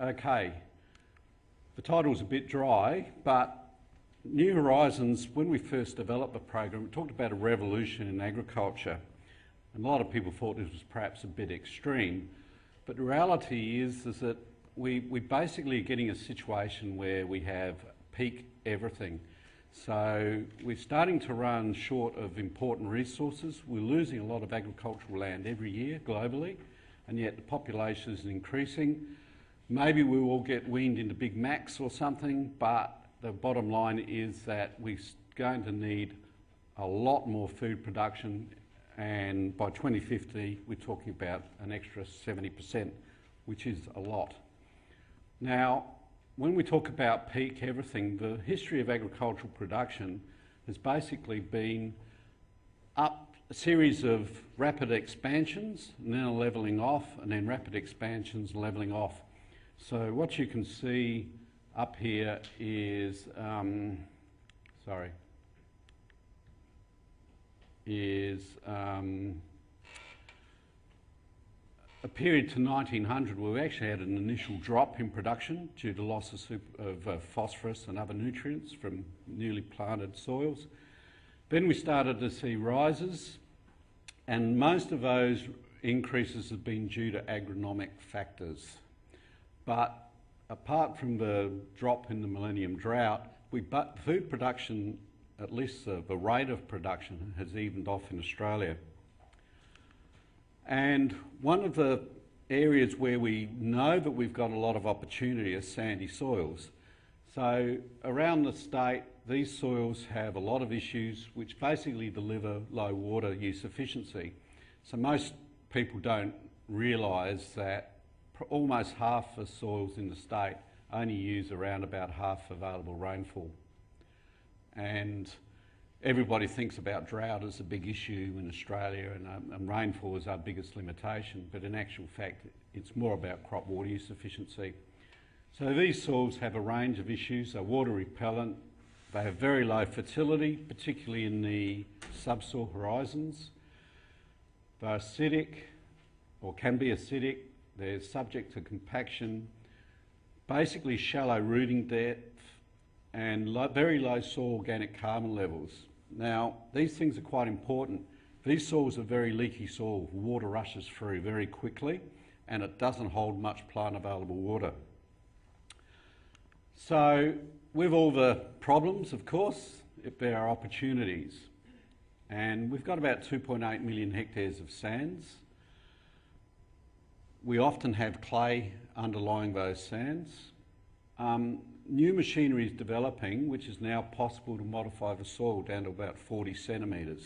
Okay, the title's a bit dry, but New Horizons, when we first developed the program, we talked about a revolution in agriculture. And a lot of people thought this was perhaps a bit extreme, but the reality is that we basically are getting a situation where we have peak everything. So we're starting to run short of important resources. We're losing a lot of agricultural land every year globally, and yet the population is increasing. Maybe we will get weaned into Big Macs or something, but the bottom line is that we're going to need a lot more food production, and by 2050 we're talking about an extra 70%, which is a lot. Now, when we talk about peak everything, the history of agricultural production has basically been up a series of rapid expansions and then a levelling off, and then rapid expansions and levelling off. So what you can see up here is, a period to 1900 where we actually had an initial drop in production due to loss of phosphorus and other nutrients from newly planted soils. Then we started to see rises, and most of those increases have been due to agronomic factors. But apart from the drop in the millennium drought, food production, at least the rate of production, has evened off in Australia. And one of the areas where we know that we've got a lot of opportunity is sandy soils. So around the state, these soils have a lot of issues which basically deliver low water use efficiency. So most people don't realise that almost half the soils in the state only use around about half available rainfall. And everybody thinks about drought as a big issue in Australia, and rainfall is our biggest limitation, but in actual fact it's more about crop water use efficiency. So these soils have a range of issues. They're water repellent, they have very low fertility, particularly in the subsoil horizons. They're acidic, or can be acidic. They're subject to compaction, basically shallow rooting depth, and very low soil organic carbon levels. Now, these things are quite important. These soils are very leaky soil. Water rushes through very quickly, and it doesn't hold much plant available water. So, with all the problems, of course, there are opportunities. And we've got about 2.8 million hectares of sands. We often have clay underlying those sands. New machinery is developing, which is now possible to modify the soil down to about 40 centimetres.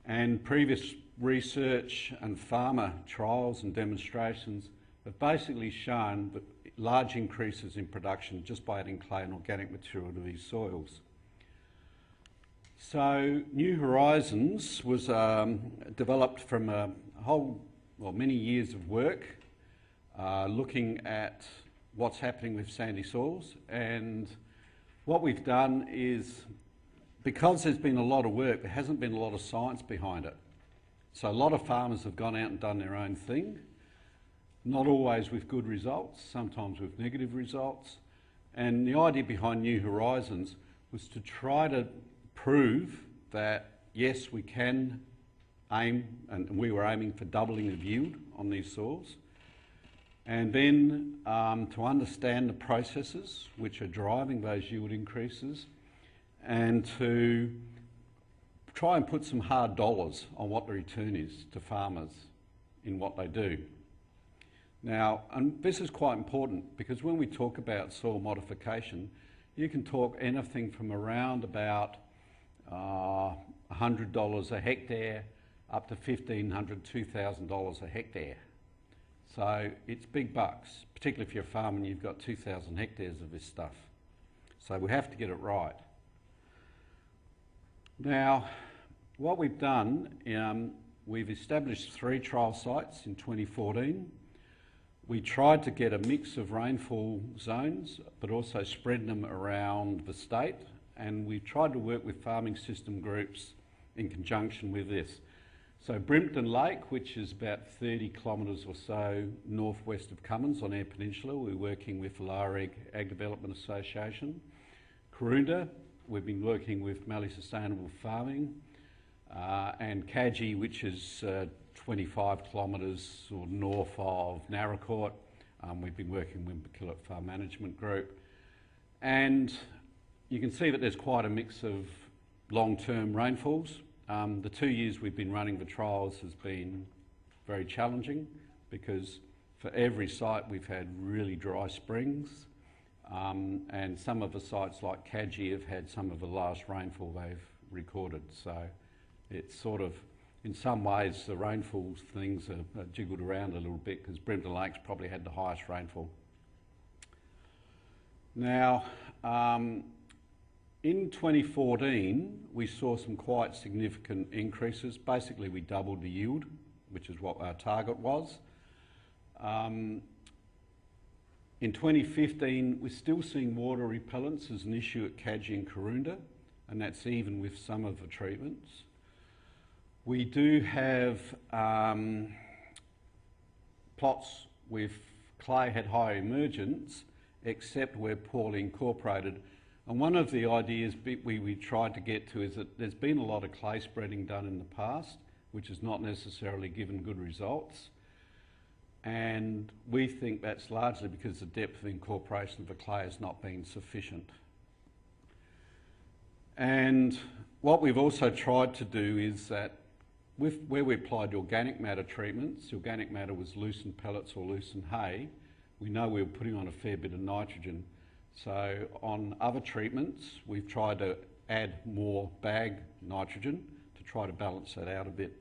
And previous research and farmer trials and demonstrations have basically shown that large increases in production just by adding clay and organic material to these soils. So New Horizons was developed from many years of work looking at what's happening with sandy soils, and what we've done is, because there's been a lot of work, there hasn't been a lot of science behind it. So a lot of farmers have gone out and done their own thing, not always with good results, sometimes with negative results. And the idea behind New Horizons was to try to prove that yes, we can aim, and we were aiming for doubling of yield on these soils, and then to understand the processes which are driving those yield increases, and to try and put some hard dollars on what the return is to farmers in what they do. Now, and this is quite important, because when we talk about soil modification, you can talk anything from around about $100 a hectare up to $1,500, $2,000 a hectare. So it's big bucks, particularly if you're a farmer and you've got 2,000 hectares of this stuff. So we have to get it right. Now, what we've done, we've established 3 trial sites in 2014. We tried to get a mix of rainfall zones, but also spread them around the state, and we tried to work with farming system groups in conjunction with this. So Brimpton Lake, which is about 30 kilometres or so northwest of Cummins on Eyre Peninsula, we're working with the Lower Ag Development Association. Karenda, we've been working with Mallee Sustainable Farming. And Kaji, which is 25 kilometres or north of Narracourt, we've been working with Killet Farm Management Group. And you can see that there's quite a mix of long-term rainfalls. The 2 years we've been running the trials has been very challenging because for every site we've had really dry springs, and some of the sites like Kaji have had some of the last rainfall they've recorded. So it's sort of, in some ways, the rainfall things are jiggled around a little bit because Brimpton Lake's probably had the highest rainfall. Now, in 2014, we saw some quite significant increases. Basically, we doubled the yield, which is what our target was. In 2015, we're still seeing water repellents as an issue at Kaji and Karenda, and that's even with some of the treatments. We do have plots with clay had higher emergence, except we're poorly incorporated. And one of the ideas we tried to get to is that there's been a lot of clay spreading done in the past, which has not necessarily given good results. And we think that's largely because the depth of incorporation of the clay has not been sufficient. And what we've also tried to do is that where we applied organic matter treatments, organic matter was loosened pellets or loosened hay, we know we were putting on a fair bit of nitrogen. So on other treatments, we've tried to add more bag nitrogen to try to balance that out a bit.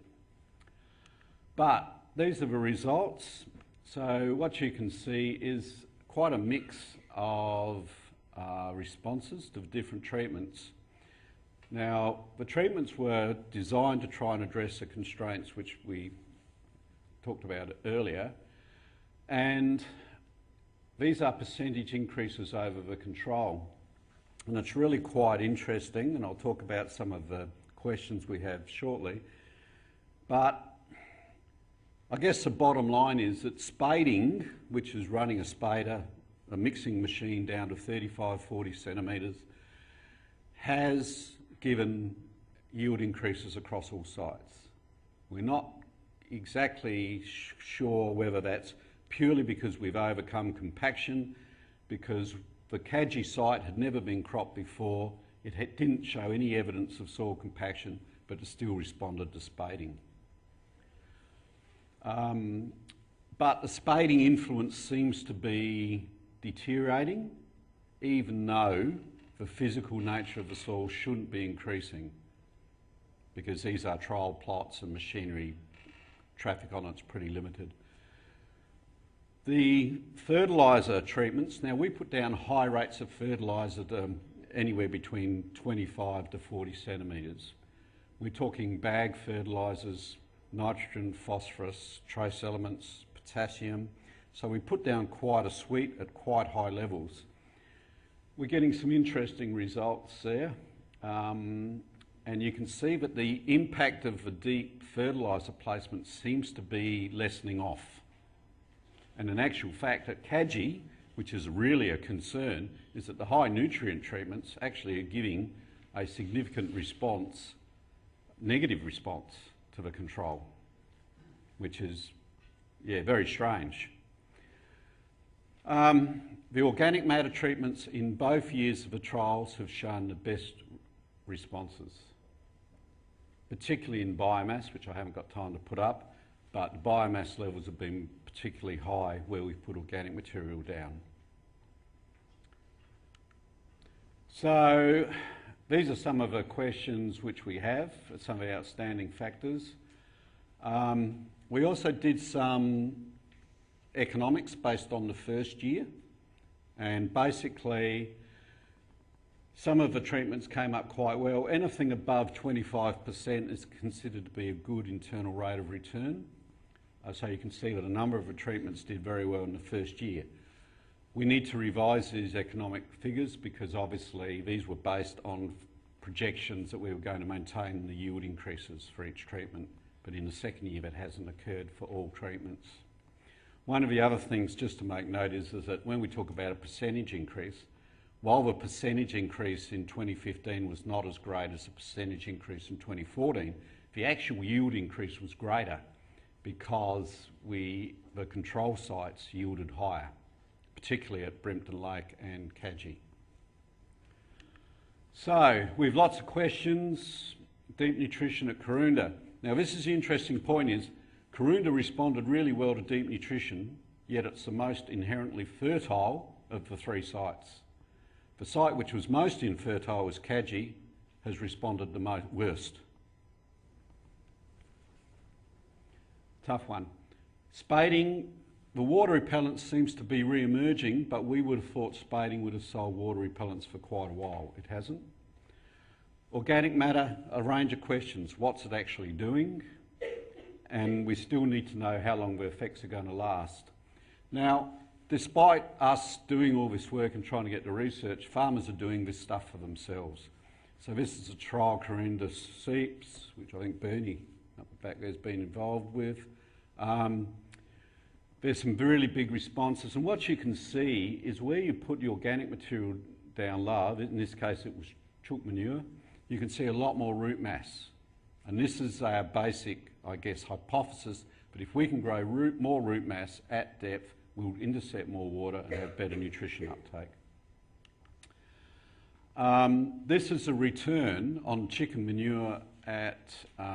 But these are the results. So what you can see is quite a mix of responses to different treatments. Now, the treatments were designed to try and address the constraints which we talked about earlier, and these are percentage increases over the control. And it's really quite interesting, and I'll talk about some of the questions we have shortly. But I guess the bottom line is that spading, which is running a spader, a mixing machine down to 35, 40 centimetres, has given yield increases across all sites. We're not exactly sure whether that's purely because we've overcome compaction, because the Kaji site had never been cropped before, it didn't show any evidence of soil compaction, but it still responded to spading. But the spading influence seems to be deteriorating, even though the physical nature of the soil shouldn't be increasing, because these are trial plots and machinery traffic on it's pretty limited. The fertiliser treatments, now we put down high rates of fertiliser to anywhere between 25 to 40 centimetres. We're talking bag fertilisers, nitrogen, phosphorus, trace elements, potassium. So we put down quite a suite at quite high levels. We're getting some interesting results there. And you can see that the impact of the deep fertiliser placement seems to be lessening off. And in actual fact, at Kaji, which is really a concern, is that the high nutrient treatments actually are giving a significant response, negative response to the control, which is, yeah, very strange. The organic matter treatments in both years of the trials have shown the best responses, particularly in biomass, which I haven't got time to put up, but the biomass levels have been particularly high where we've put organic material down. So these are some of the questions which we have, some of the outstanding factors. We also did some economics based on the first year, and basically some of the treatments came up quite well. Anything above 25% is considered to be a good internal rate of return. So you can see that a number of the treatments did very well in the first year. We need to revise these economic figures because obviously these were based on projections that we were going to maintain the yield increases for each treatment, but in the second year that hasn't occurred for all treatments. One of the other things just to make note is that when we talk about a percentage increase, while the percentage increase in 2015 was not as great as the percentage increase in 2014, the actual yield increase was greater because the control sites yielded higher, particularly at Brimpton Lake and Kadji. So, we've lots of questions. Deep nutrition at Karenda. Now this is the interesting point is, Karenda responded really well to deep nutrition, yet it's the most inherently fertile of the three sites. The site which was most infertile was Kadji, has responded the worst. Tough one. Spading, the water repellent seems to be re-emerging, but we would have thought spading would have sold water repellents for quite a while. It hasn't. Organic matter, a range of questions. What's it actually doing? And we still need to know how long the effects are going to last. Now, despite us doing all this work and trying to get the research, farmers are doing this stuff for themselves. So this is a trial Karenda seeps, which I think Bernie up the back there has been involved with. There's some really big responses, and what you can see is where you put the organic material down low, in this case it was chook manure, you can see a lot more root mass. And this is our basic, I guess, hypothesis, but if we can grow more root mass at depth, we'll intercept more water and have better nutrition uptake. This is a return on chicken manure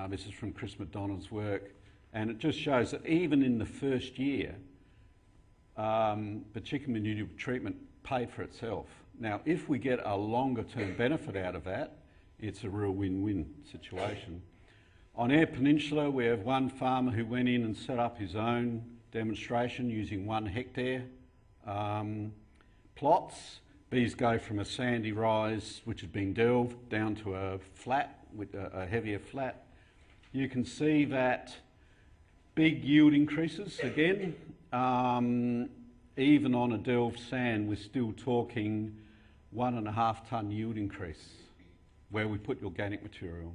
this is from Chris McDonald's work, and it just shows that even in the first year, the chicken manure treatment paid for itself. Now, if we get a longer term benefit out of that, it's a real win-win situation. On Eyre Peninsula, we have one farmer who went in and set up his own demonstration using 1 hectare plots. These go from a sandy rise, which had been delved, down to a flat, with a heavier flat. You can see that big yield increases again. Even on a delved sand, we're still talking 1.5 tonne yield increase where we put the organic material.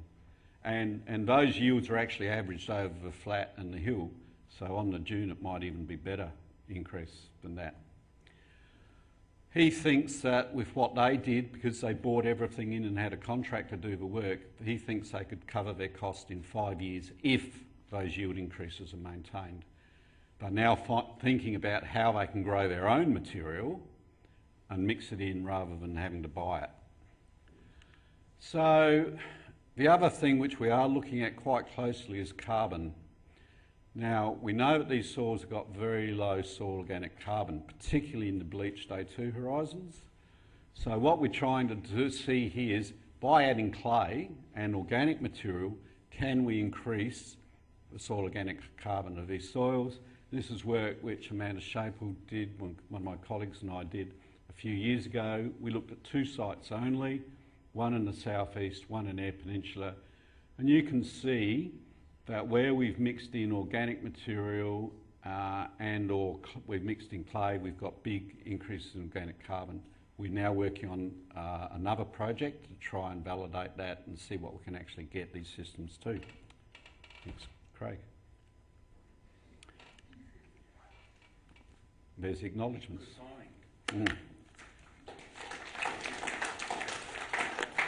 And those yields are actually averaged over the flat and the hill. So on the dune, it might even be better increase than that. He thinks that with what they did, because they bought everything in and had a contract to do the work, he thinks they could cover their cost in 5 years if those yield increases are maintained. They're now thinking about how they can grow their own material and mix it in rather than having to buy it. So the other thing which we are looking at quite closely is carbon. Now, we know that these soils have got very low soil organic carbon, particularly in the bleached A2 horizons. So what we're trying to see here is, by adding clay and organic material, can we increase the soil organic carbon of these soils? This is work which Amanda Shapel did, one of my colleagues and I did a few years ago. We looked at 2 sites only, one in the southeast, one in Eyre Peninsula, and you can see that where we've mixed in organic material and/or we've mixed in clay, we've got big increases in organic carbon. We're now working on another project to try and validate that and see what we can actually get these systems to. Thanks, Craig. There's the acknowledgements.